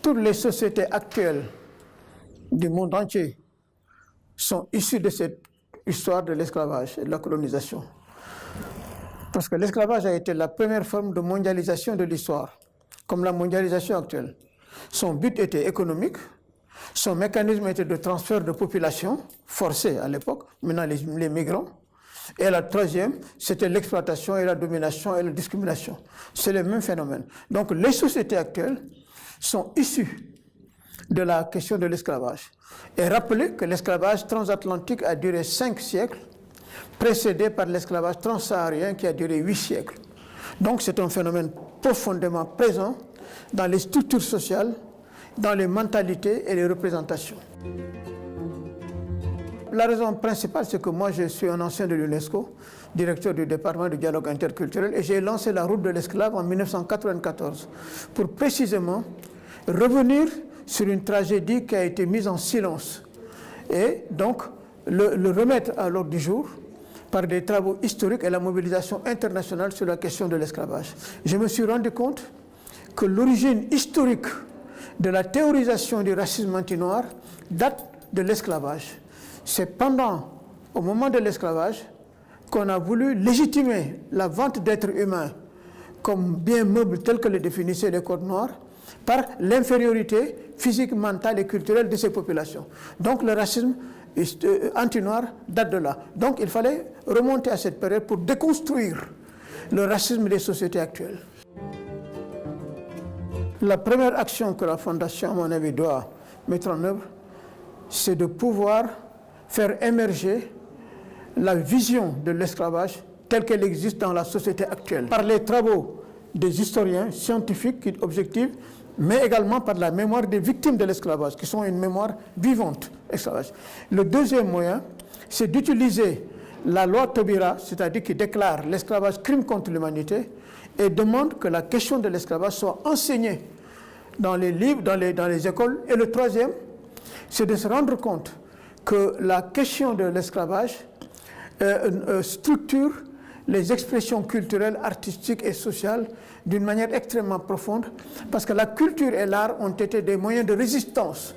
toutes les sociétés actuelles du monde entier sont issues de cette histoire de l'esclavage et de la colonisation. Parce que l'esclavage a été la première forme de mondialisation de l'histoire, comme la mondialisation actuelle. Son but était économique, son mécanisme était de transfert de population, forcé à l'époque, maintenant les migrants. Et la troisième, c'était l'exploitation et la domination et la discrimination. C'est le même phénomène. Donc les sociétés actuelles sont issues de la question de l'esclavage. Et rappelez que l'esclavage transatlantique a duré 5 siècles, précédé par l'esclavage transsaharien qui a duré 8 siècles. Donc c'est un phénomène profondément présent dans les structures sociales, dans les mentalités et les représentations. La raison principale, c'est que moi je suis un ancien de l'UNESCO, directeur du département du dialogue interculturel, et j'ai lancé la route de l'esclave en 1994 pour précisément revenir sur une tragédie qui a été mise en silence et donc le remettre à l'ordre du jour par des travaux historiques et la mobilisation internationale sur la question de l'esclavage. Je me suis rendu compte que l'origine historique de la théorisation du racisme anti-noir date de l'esclavage. C'est au moment de l'esclavage, qu'on a voulu légitimer la vente d'êtres humains comme bien meuble tel que le définissaient les codes noirs par l'infériorité physique, mentale et culturelle de ces populations. Donc le racisme anti-noir date de là. Donc il fallait remonter à cette période pour déconstruire le racisme des sociétés actuelles. La première action que la Fondation, à mon avis, doit mettre en œuvre, c'est de pouvoir faire émerger la vision de l'esclavage telle qu'elle existe dans la société actuelle, par les travaux des historiens scientifiques objectifs, mais également par la mémoire des victimes de l'esclavage, qui sont une mémoire vivante. Esclavage. Le deuxième moyen, c'est d'utiliser la loi Taubira, c'est-à-dire qui déclare l'esclavage crime contre l'humanité, et demande que la question de l'esclavage soit enseignée dans les livres, dans les écoles. Et le troisième, c'est de se rendre compte que la question de l'esclavage structure les expressions culturelles, artistiques et sociales d'une manière extrêmement profonde, parce que la culture et l'art ont été des moyens de résistance.